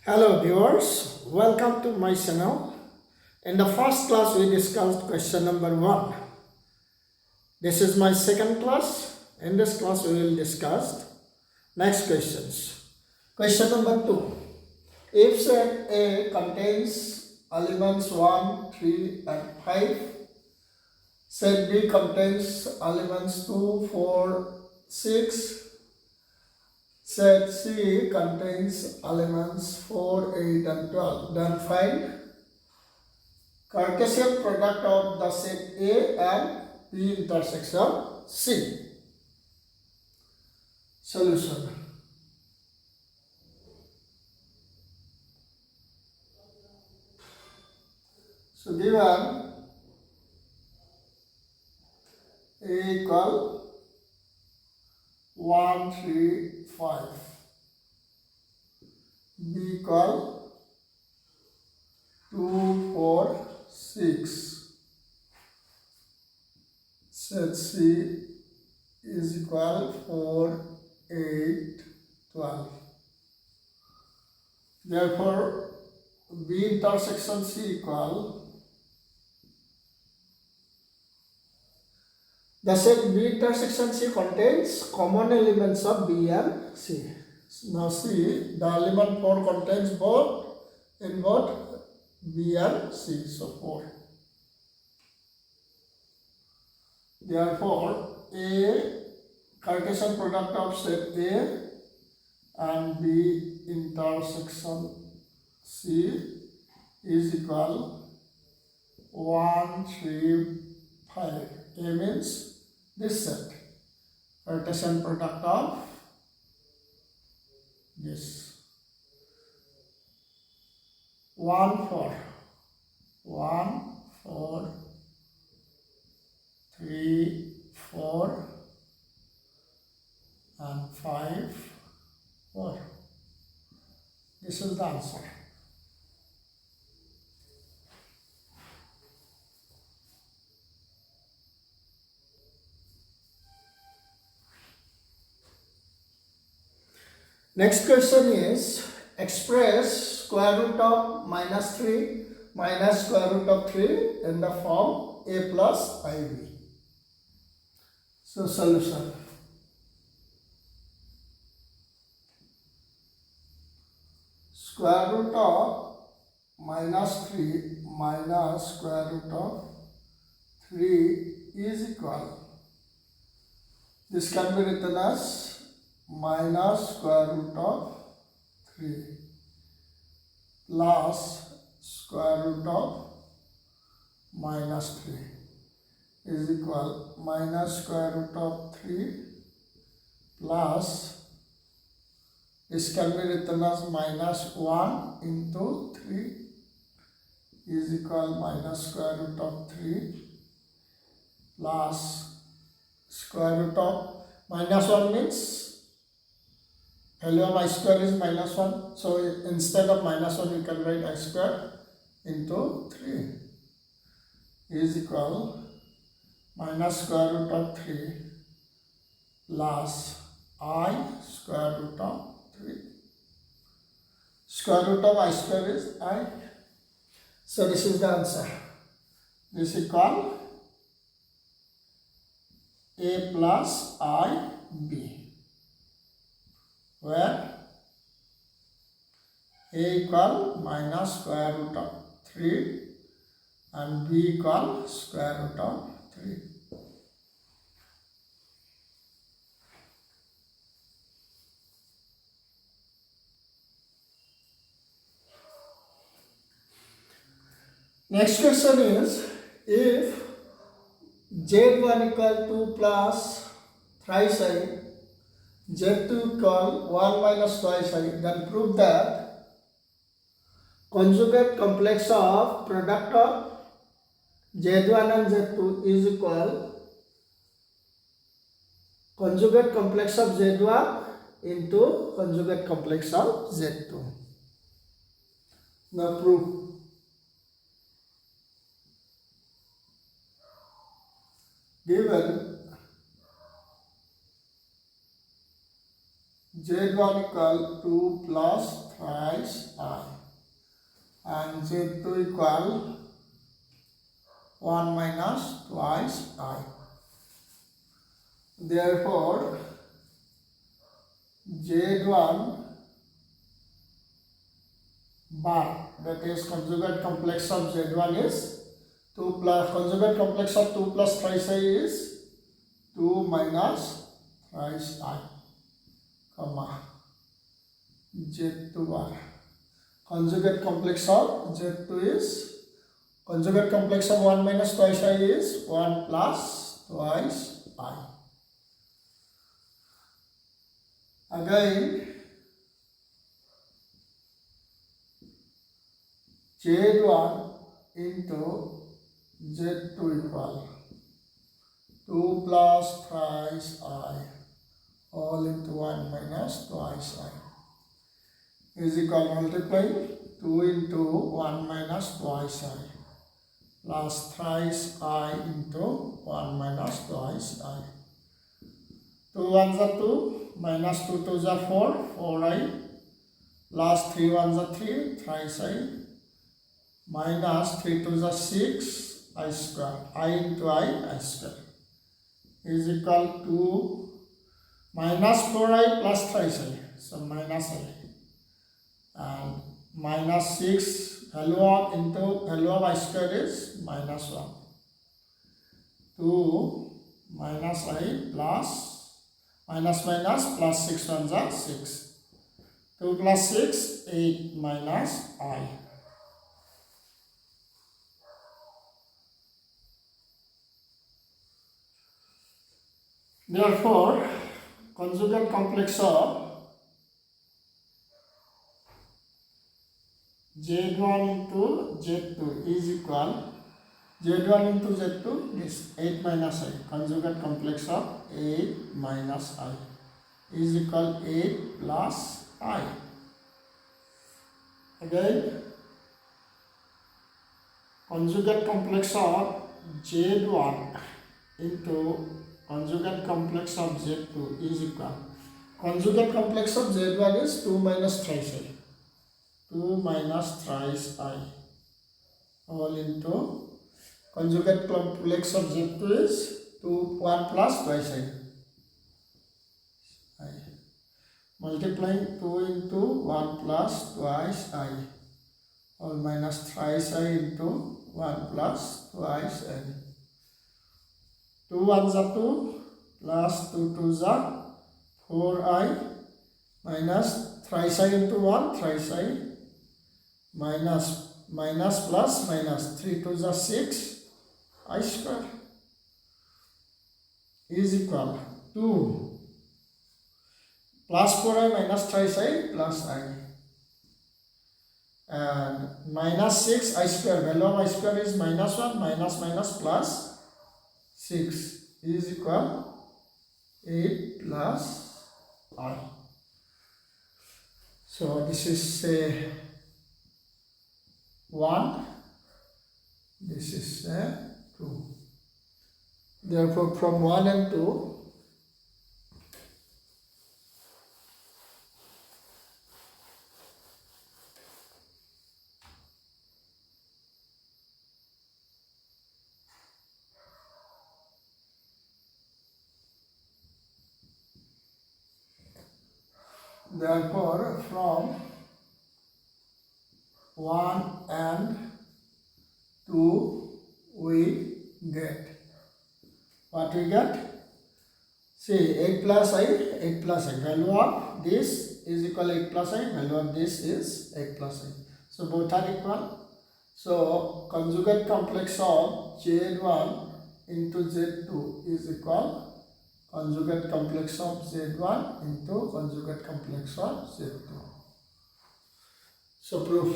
Hello viewers, welcome to my channel. In the first class we discussed question number 1. This is my second class. In this class we will discuss next questions. Question number 2. If set A contains elements 1, 3 and 5, set B contains elements 2, 4, 6, set C contains elements 4, 8 and 12. Then find Cartesian product of the set A and B intersection C. Solution. So given A equal 1, 3, 5. B equal 2, 4, 6. Set C is equal 4, 8, 12. Therefore, B intersection C equal the set B intersection C contains common elements of B and C. Now see, the element 4 contains both B and C, so 4. Therefore, A Cartesian product of set A and B intersection C is equal 1, 3, 5. A means this set. Cartesian product of this 1, 4, 1, 4, 3, 4 and 5, 4. This is the answer. Next question is express square root of minus 3 minus square root of 3 in the form a plus ib. So solution. Square root of minus 3 minus square root of 3 is equal. This can be written as minus square root of 3 plus square root of minus 3 is equal minus square root of 3 plus this can be written as minus 1 into 3 is equal minus square root of 3 plus square root of minus 1 means value of I square is minus 1. So instead of minus 1, we can write I square into 3 is equal minus square root of 3 plus I square root of 3. Square root of I square is I. So this is the answer. This is equal A plus I B, where A equal minus square root of 3 and B equal square root of 3. Next question is, if Z1 equal 2 plus thrice I, Z2 equal 1 minus twice I, then prove that conjugate complex of product of Z1 and Z2 is equal conjugate complex of Z1 into conjugate complex of Z2. Now prove. Given Z1 equal 2 plus thrice I, and Z2 equal 1 minus twice I. Therefore, Z1 bar, that is conjugate complex of Z1 is 2 plus, conjugate complex of 2 plus thrice I is 2 minus thrice I, comma, Z2 bar. Conjugate complex of Z2 is, conjugate complex of 1 minus twice I is 1 plus twice I. Again, Z1 into Z2 equal 2 plus thrice I all into 1 minus twice I is equal, multiplying 2 into 1 minus twice I plus thrice I into 1 minus twice I. 2 1s are 2, minus 2 2s are 4, 4I, plus 3 1s are 3, thrice I, minus 3 2s are 6, I square, I into I square, is equal to minus 4I plus thrice I, so minus I, and minus 6, value of into value of I square is minus 1, 2 minus I plus minus minus plus 6 ones are 6. 2 plus 6, 8 minus I. Therefore, conjugate complex of Z1 into Z2 is equal, Z1 into Z2 is 8 minus I, conjugate complex of 8 minus I is equal 8 plus I. Again, conjugate complex of Z1 into conjugate complex of Z2 is equal, conjugate complex of Z1 is 2 minus thrice I, 2 minus thrice I all into conjugate complex of Z2 is 1 plus twice I. Multiplying 2 into 1 plus twice I, or minus thrice I into 1 plus twice I. 2 1s are 2, plus 2 2s are 4I, minus thrice I into 1, thrice I, minus plus minus 3 2s are 6, I square is equal to plus 4I minus thrice I plus I, and minus 6 I square, value of I square is minus 1, minus minus plus 6 is equal 8 plus I. So this is 1, this is 2. Therefore, from 1 and 2, therefore from 1 and 2 we get, what we get? See, 8 plus I, value of this is equal 8 plus I, value of this is 8 plus I. So both are equal. So conjugate complex of Z1 into Z2 is equal conjugate complex of Z1 into conjugate complex of Z2. So proof.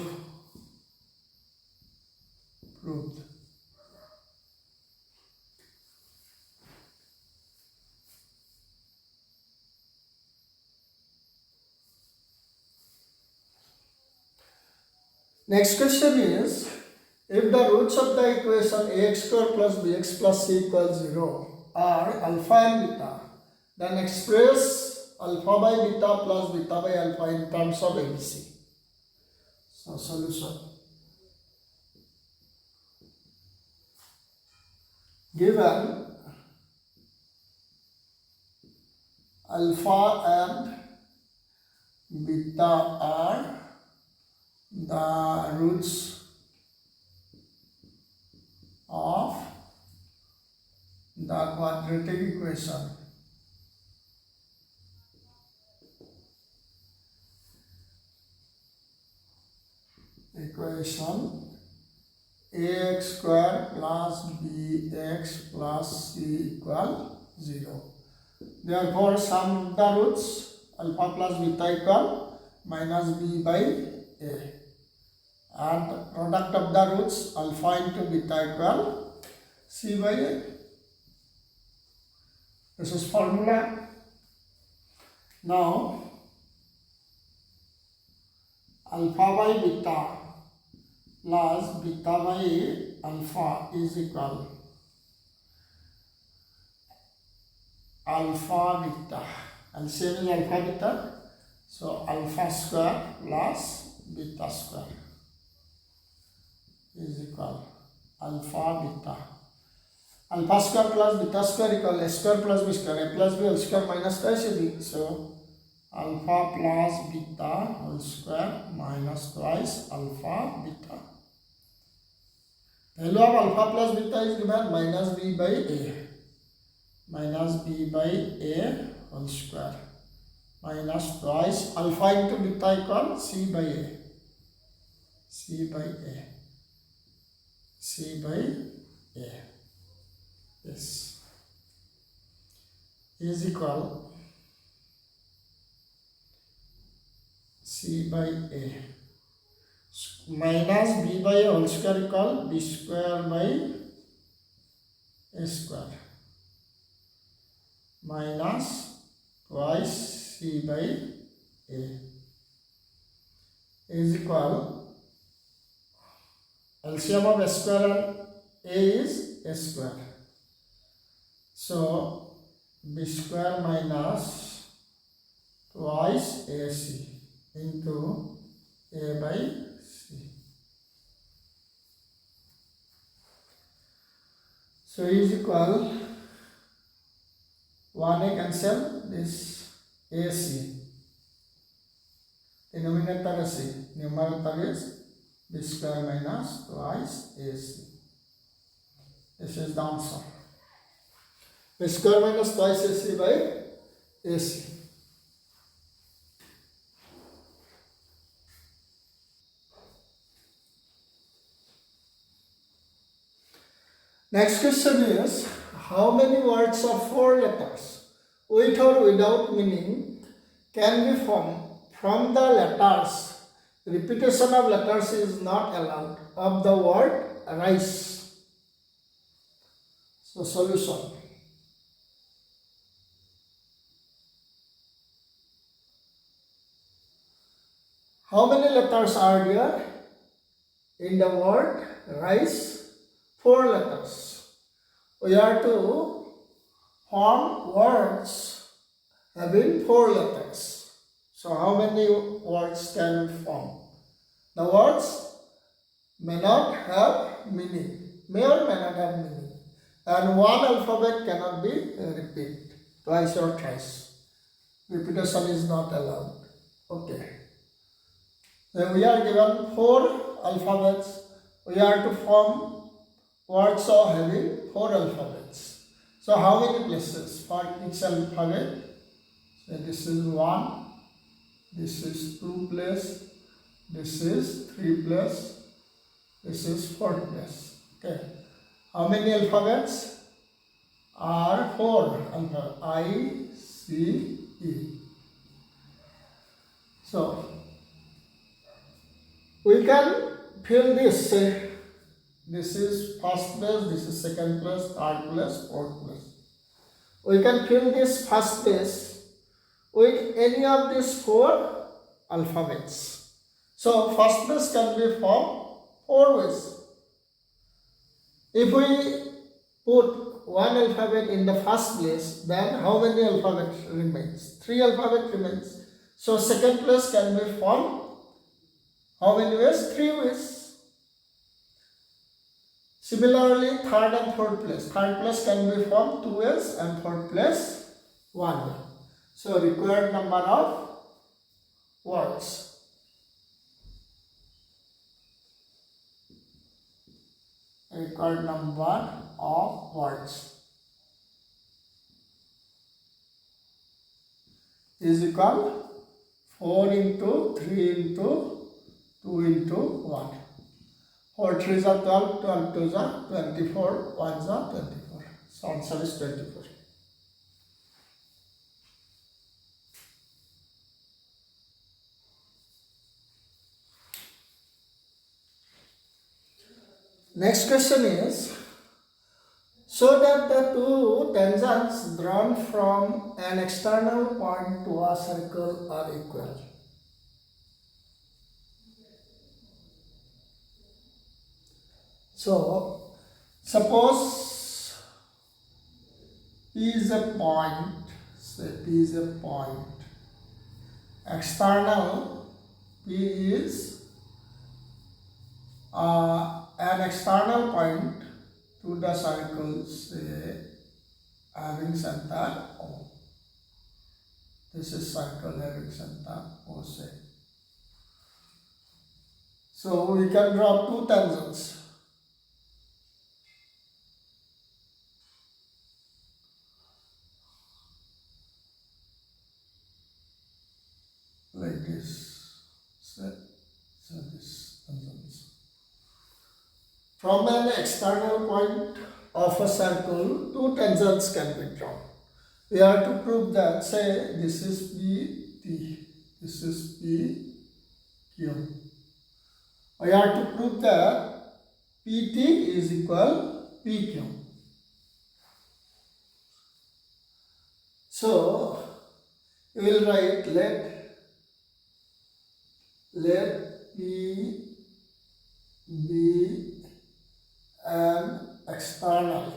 Proved. Next question is, if the roots of the equation ax square plus bx plus c equals 0 are alpha and beta, then express alpha by beta plus beta by alpha in terms of ABC. So solution. Given alpha and beta are the roots of the quadratic equation. Ax square plus bx plus c equal 0. Therefore, sum of the roots alpha plus beta equal minus b by a, and product of the roots alpha into beta equal c by a. This is formula. Now, alpha by beta plus beta by alpha is equal alpha beta, and same is alpha beta, so alpha square plus beta square is equal alpha beta. Alpha square plus beta square equal a square plus b square, a plus b whole square minus twice ab. So alpha plus beta whole square minus twice alpha beta. Value of alpha plus beta is given minus b by a. Minus b by a whole square minus twice alpha into beta equal c by a. C by a. C by a. Yes. Is equal c by a minus b by a whole square equal b square by a square minus twice c by a is equal LCM of a square and a is a square. So b square minus twice ac into a by c. So is equal 1a cancel this ac. Denominator is c. Numerator is b square minus twice ac. This is the answer. B square minus twice ac by ac. Next question is, how many words of 4 letters with or without meaning can be formed from the letters? Repetition of letters is not allowed of the word rice. So solution. How many letters are there in the word rice? 4 letters. We are to form words having 4 letters. So how many words can we form? The words may not have meaning, may or may not have meaning, and one alphabet cannot be repeated twice or thrice. Repetition is not allowed. Okay. Then we are given 4 alphabets. We are to form words of having 4 alphabets. So how many places for each alphabet? So this is 1, this is 2 place, this is 3 place, this is 4 place. Okay. How many alphabets? Are 4 alphabets. I, C, E. So we can fill this. This is first place, this is second place, third place, fourth place. We can fill this first place with any of these 4 alphabets. So first place can be formed 4 ways. If we put one alphabet in the first place, then how many alphabets remains? 3 alphabet remains. So second place can be formed How many ways? 3 ways. Similarly, third and fourth place. Third place can be formed 2 ways and fourth place 1 way. So required number of words. Required number of words is equal 4 into 3 into 2 into 1. 4 3s are 12, 12 2s are 24, 1s are 24. So answer is 24. Next question is, show that the two tangents drawn from an external point to a circle are equal. So, suppose P is a point, say P is a point, external P is an external point to the circle, say having center O. This is circle having center O, say. So we can draw two tangents. Like this, so this tangents. From an external point of a circle, two tangents can be drawn. We have to prove that, say this is PT, this is PQ. We have to prove that PT is equal PQ. So we will write let P be an external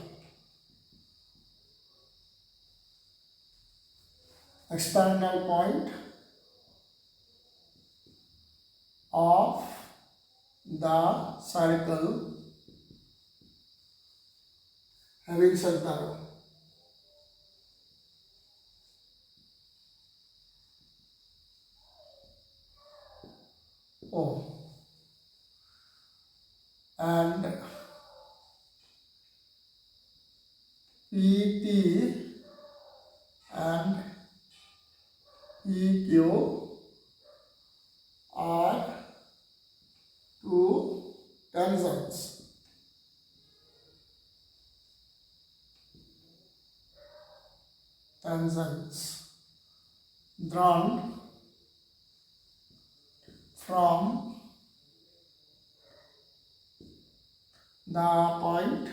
point of the circle having center O, and PT and PQ are two tangents drawn from the point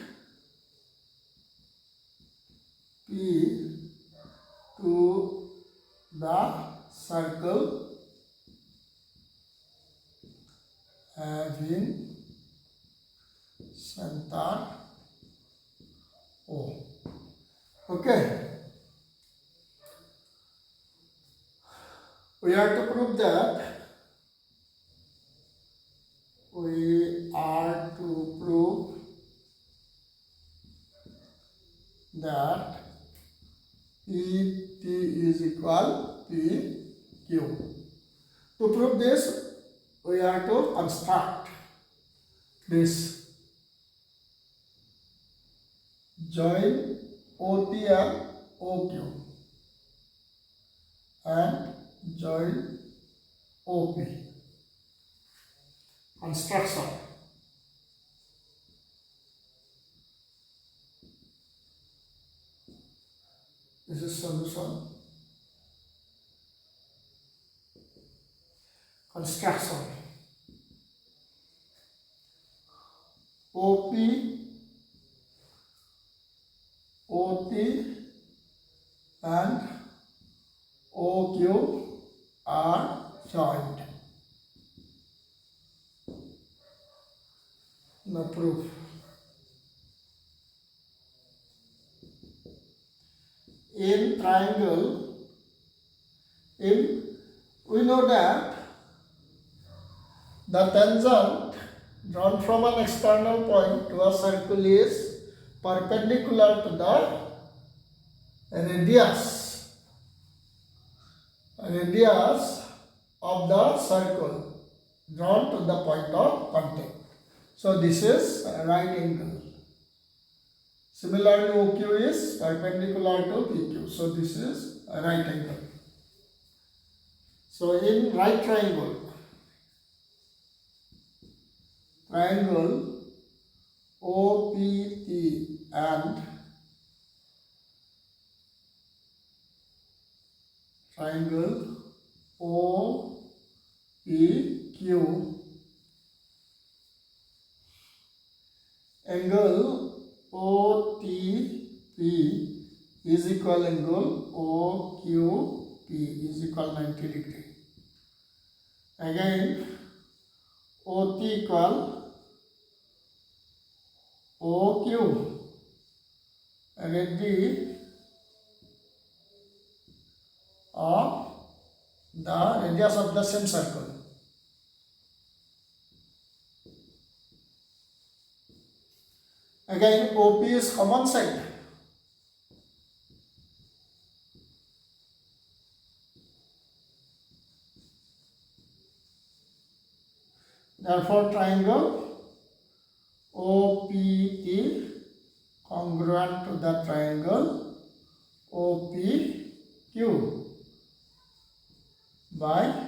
P to the circle having center O. Okay. We have to prove that PT is equal PQ. To prove this, we have to construct this. Join OT and OQ and join OP. Construction. This is solution. Construction. OP, OT and OQ are joined. Now proof. In triangle, we know that The tangent drawn from an external point to a circle is perpendicular to the radius of the circle drawn to the point of contact. So this is right angle. Similarly, OQ is perpendicular to PQ. So this is a right angle. So in right triangle OPT and triangle OPQ, angle OTP is equal angle OQP is equal 90 degree. Again, OT equal OQ, radi of the radius of the same circle. Again, OP is common side. Therefore, triangle OPT congruent to the triangle OPQ by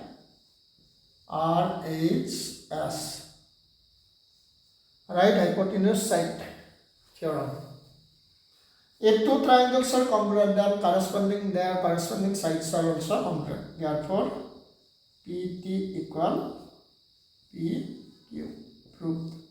RHS. Right hypotenuse side theorem. If two triangles are congruent, then their corresponding sides are also congruent. Therefore, PT equal PQ. Proved.